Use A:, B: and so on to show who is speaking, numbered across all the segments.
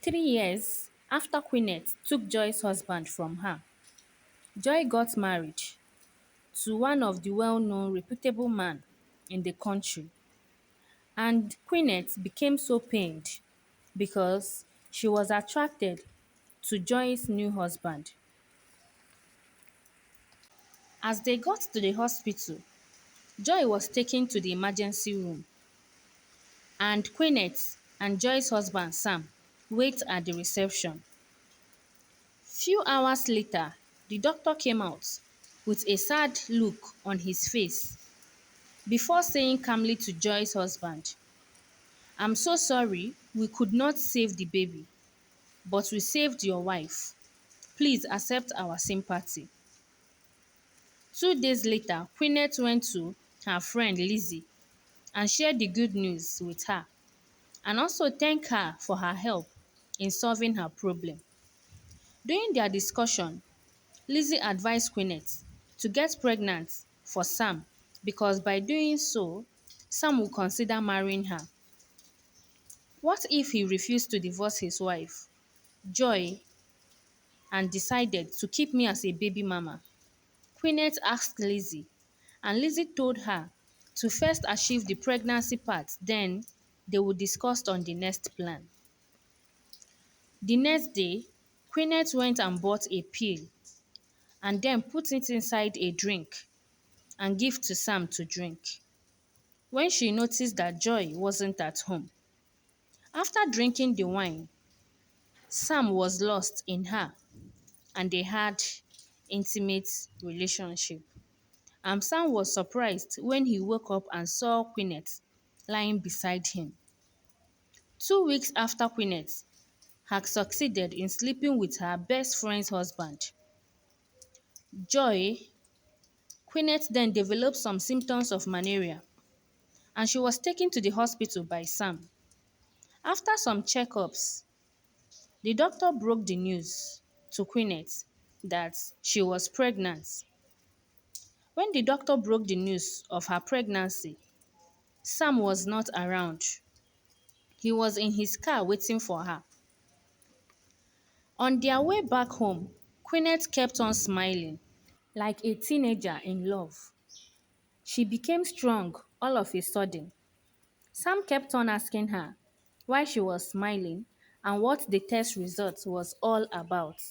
A: 3 years after Queenette took Joy's husband from her, Joy got married to one of the well-known reputable man in the country, and Queenette became so pained because she was attracted to Joy's new husband. As they got to the hospital, Joy was taken to the emergency room, and Queenette and Joy's husband Sam wait at the reception. Few hours later, the doctor came out with a sad look on his face before saying calmly to Joy's husband, "I'm so sorry we could not save the baby, but we saved your wife. Please accept our sympathy." 2 days later, Queenette went to her friend Lizzie and shared the good news with her, and also thanked her for her help in solving her problem. During their discussion, Lizzie advised Queenette to get pregnant for Sam because by doing so, Sam would consider marrying her. What if he refused to divorce his wife, Joy, and decided to keep me as a baby mama? Queenette asked Lizzie, and Lizzie told her to first achieve the pregnancy part, then they would discuss on the next plan. The next day, Queenette went and bought a pill and then put it inside a drink and give to Sam to drink. When she noticed that Joy wasn't at home, after drinking the wine, Sam was lost in her and they had intimate relationship. Sam was surprised when he woke up and saw Queenette lying beside him. 2 weeks after Queenette had succeeded in sleeping with her best friend's husband, Joy, Queenette then developed some symptoms of malaria and she was taken to the hospital by Sam. After some checkups, the doctor broke the news to Queenette that she was pregnant. When the doctor broke the news of her pregnancy, Sam was not around. He was in his car waiting for her. On their way back home, Queenette kept on smiling like a teenager in love. She became strong all of a sudden. Sam kept on asking her why she was smiling and what the test result was all about.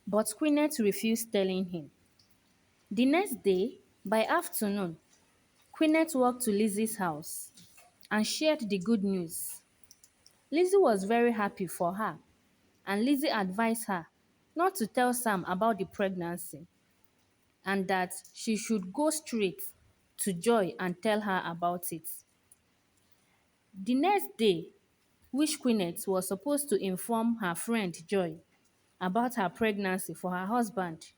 A: But Queenette refused telling him. The next day, by afternoon, Queenette walked to Lizzie's house and shared the good news. Lizzie was very happy for her, and Lizzie advised her not to tell Sam about the pregnancy and that she should go straight to Joy and tell her about it. The next day, which Queenette was supposed to inform her friend Joy about her pregnancy for her husband,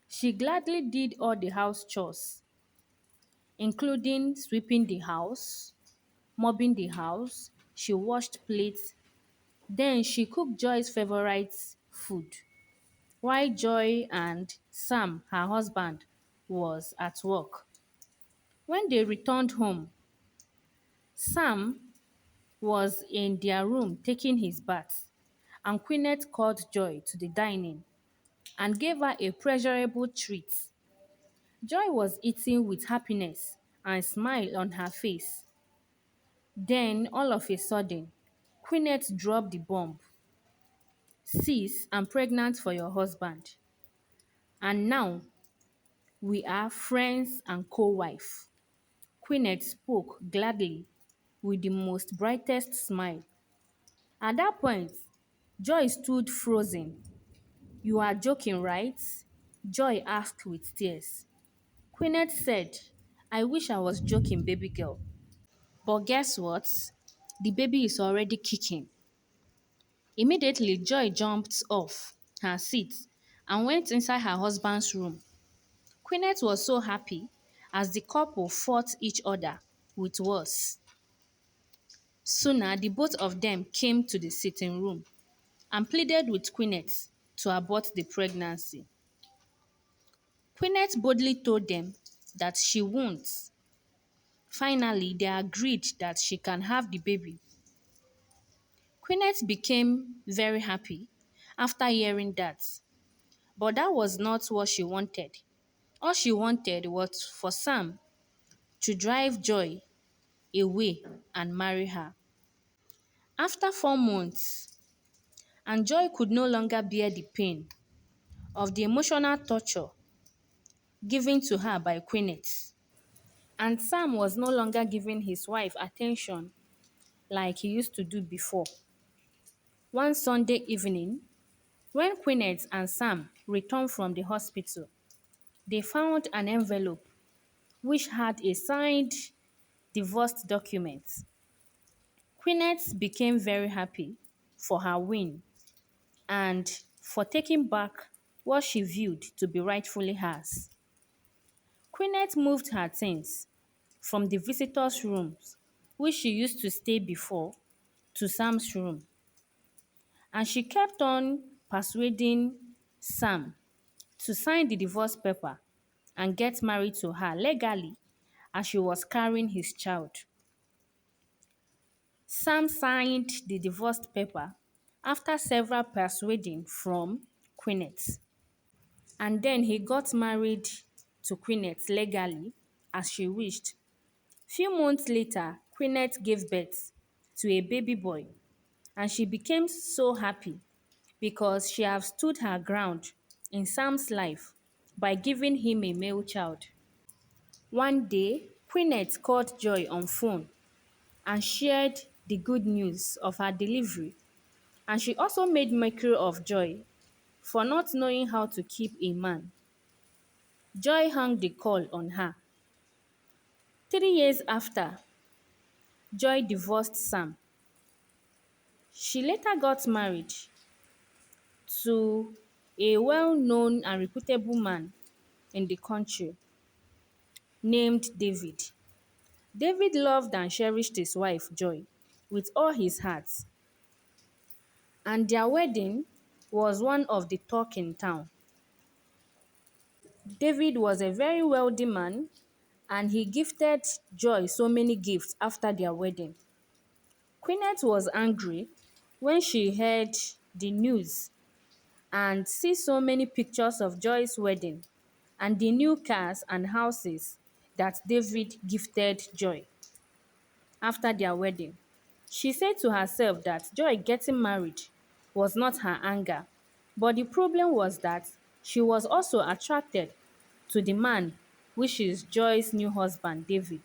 A: she gladly did all the house chores, including sweeping the house, mopping the house, she washed plates, then she cooked Joy's favorite food, while Joy and Sam, her husband, was at work. When they returned home, Sam was in their room taking his bath, and Queenette called Joy to the dining and gave her a pleasurable treat. Joy was eating with happiness and smile on her face. Then, all of a sudden, Queenette dropped the bomb. "Sis, I'm pregnant for your husband. And now we are friends and co-wife." Queenette spoke gladly with the most brightest smile. At that point, Joy stood frozen. "You are joking, right?" Joy asked with tears. Queenette said, "I wish I was joking, baby girl. But guess what? The baby is already kicking." Immediately, Joy jumped off her seat and went inside her husband's room. Queenette was so happy as the couple fought each other with words. Sooner, the both of them came to the sitting room and pleaded with Queenette to abort the pregnancy. Queenette boldly told them that she won't. Finally, they agreed that she can have the baby. Queenette became very happy after hearing that, but that was not what she wanted. All she wanted was for Sam to drive Joy away and marry her. After 4 months, and Joy could no longer bear the pain of the emotional torture given to her by Queenette. And Sam was no longer giving his wife attention like he used to do before. One Sunday evening, when Queenette and Sam returned from the hospital, they found an envelope which had a signed divorce document. Queenette became very happy for her win and for taking back what she viewed to be rightfully hers. Queenette moved her things from the visitors' rooms, which she used to stay before, to Sam's room. And she kept on persuading Sam to sign the divorce paper and get married to her legally as she was carrying his child. Sam signed the divorce paper after several persuading from Queenette. And then he got married to Queenette legally as she wished. Few months later, Queenette gave birth to a baby boy and she became so happy because she had stood her ground in Sam's life by giving him a male child. One day, Queenette called Joy on phone and shared the good news of her delivery, and she also made mockery of Joy for not knowing how to keep a man. Joy hung the call on her. 3 years after, Joy divorced Sam. She later got married to a well-known and reputable man in the country named David. David loved and cherished his wife Joy with all his heart, and their wedding was one of the talk in town. David was a very wealthy man and he gifted Joy so many gifts after their wedding. Queenette was angry when she heard the news and see so many pictures of Joy's wedding and the new cars and houses that David gifted Joy after their wedding. She said to herself that Joy getting married was not her anger, but the problem was that she was also attracted to the man, which is Joy's new husband, David.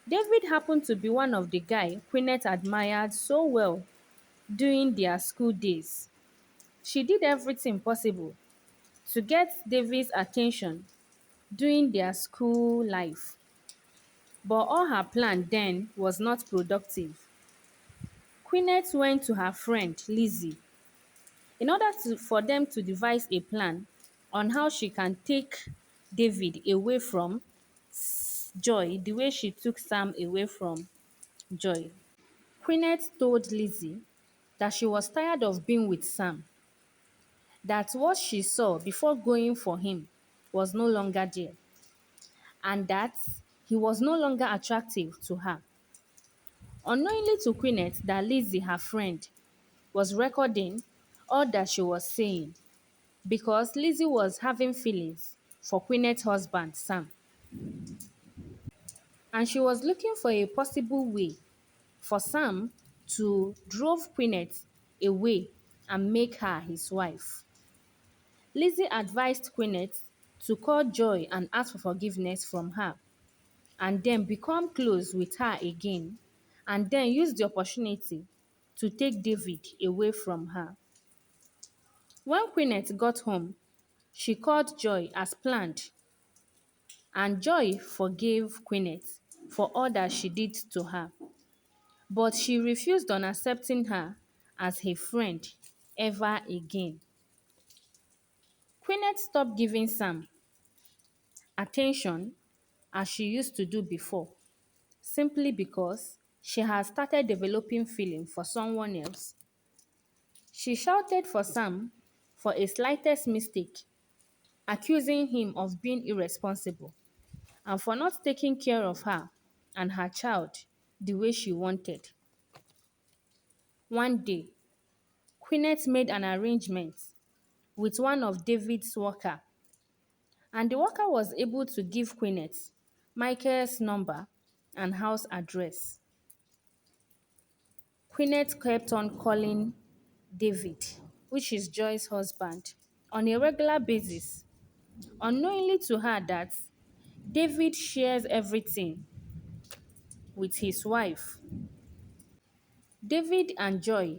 A: David happened to be one of the guy Queenette admired so well during their school days. She did everything possible to get David's attention during their school life, but all her plan then was not productive. Queenette went to her friend Lizzie in order for them to devise a plan on how she can take David away from Joy the way she took Sam away from Joy. Queenette told Lizzie that she was tired of being with Sam, that what she saw before going for him was no longer there, and that he was no longer attractive to her. Unknowingly to Queenette that Lizzie, her friend, was recording all that she was saying because Lizzie was having feelings for Queenette's husband, Sam, and she was looking for a possible way for Sam to drove Queenette away and make her his wife. Lizzie advised Queenette to call Joy and ask for forgiveness from her, and then become close with her again, and then use the opportunity to take David away from her. When Queenette got home, she called Joy as planned, and Joy forgave Queenette for all that she did to her, but she refused on accepting her as her friend ever again. Queenette stopped giving Sam attention as she used to do before, simply because she had started developing feeling for someone else. She shouted for Sam for a slightest mistake, accusing him of being irresponsible and for not taking care of her and her child the way she wanted. One day, Queenette made an arrangement with one of David's worker, and the worker was able to give Queenette Michael's number and house address. Queenette kept on calling David, which is Joy's husband, on a regular basis, unknowingly to her that David shares everything with his wife. David and Joy,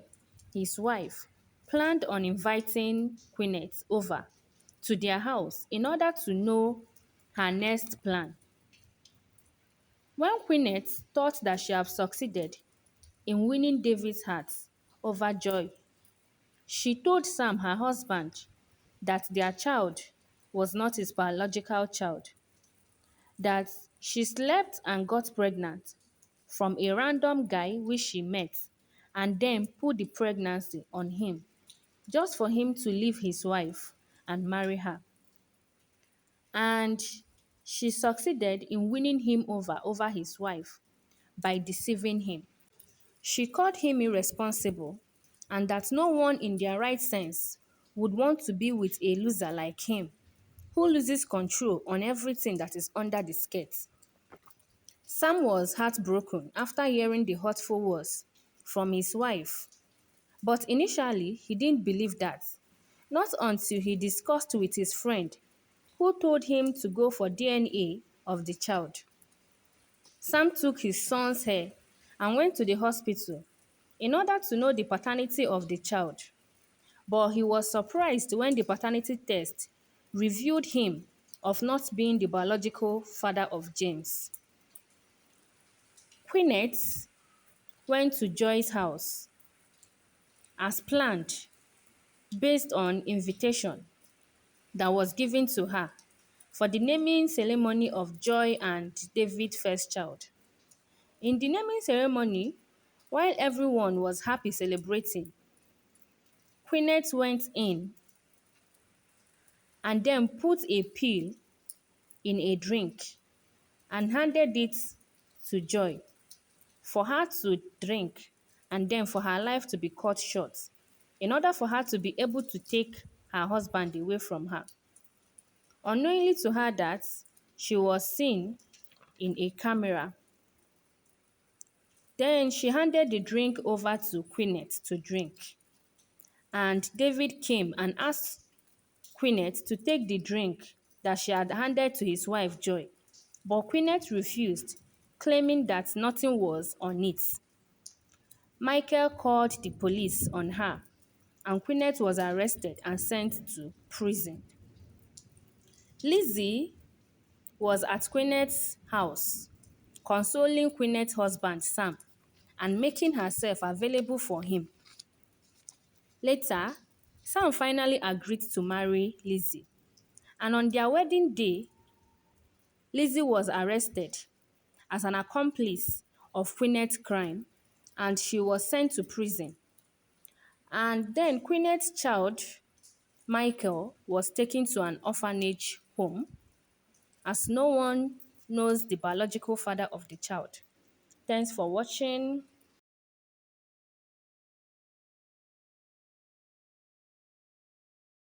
A: his wife, planned on inviting Queenette over to their house in order to know her next plan. When Queenette thought that she had succeeded in winning David's heart over Joy, she told Sam, her husband, that their child was not his biological child, that she slept and got pregnant from a random guy which she met and then put the pregnancy on him just for him to leave his wife and marry her. And she succeeded in winning him over his wife by deceiving him. She called him irresponsible and that no one in their right sense would want to be with a loser like him, who loses control on everything that is under the skirt. Sam was heartbroken after hearing the hurtful words from his wife, but initially he didn't believe that, not until he discussed with his friend who told him to go for DNA of the child. Sam took his son's hair and went to the hospital in order to know the paternity of the child, but he was surprised when the paternity test revealed him of not being the biological father of James. Queenette went to Joy's house as planned based on invitation that was given to her for the naming ceremony of Joy and David's first child. In the naming ceremony, while everyone was happy celebrating, Queenette went in and then put a pill in a drink and handed it to Joy for her to drink and then for her life to be cut short in order for her to be able to take her husband away from her. Unknowingly to her that she was seen in a camera. Then she handed the drink over to Queenette to drink. And David came and asked Queenette to take the drink that she had handed to his wife Joy. But Queenette refused, claiming that nothing was on it. Michael called the police on her, and Queenette was arrested and sent to prison. Lizzie was at Queenette's house, consoling Queenette's husband Sam and making herself available for him. Later, Sam finally agreed to marry Lizzie, and on their wedding day, Lizzie was arrested as an accomplice of Queenette's crime and she was sent to prison. And then Queenette's child, Michael, was taken to an orphanage home as no one knows the biological father of the child. Thanks for watching.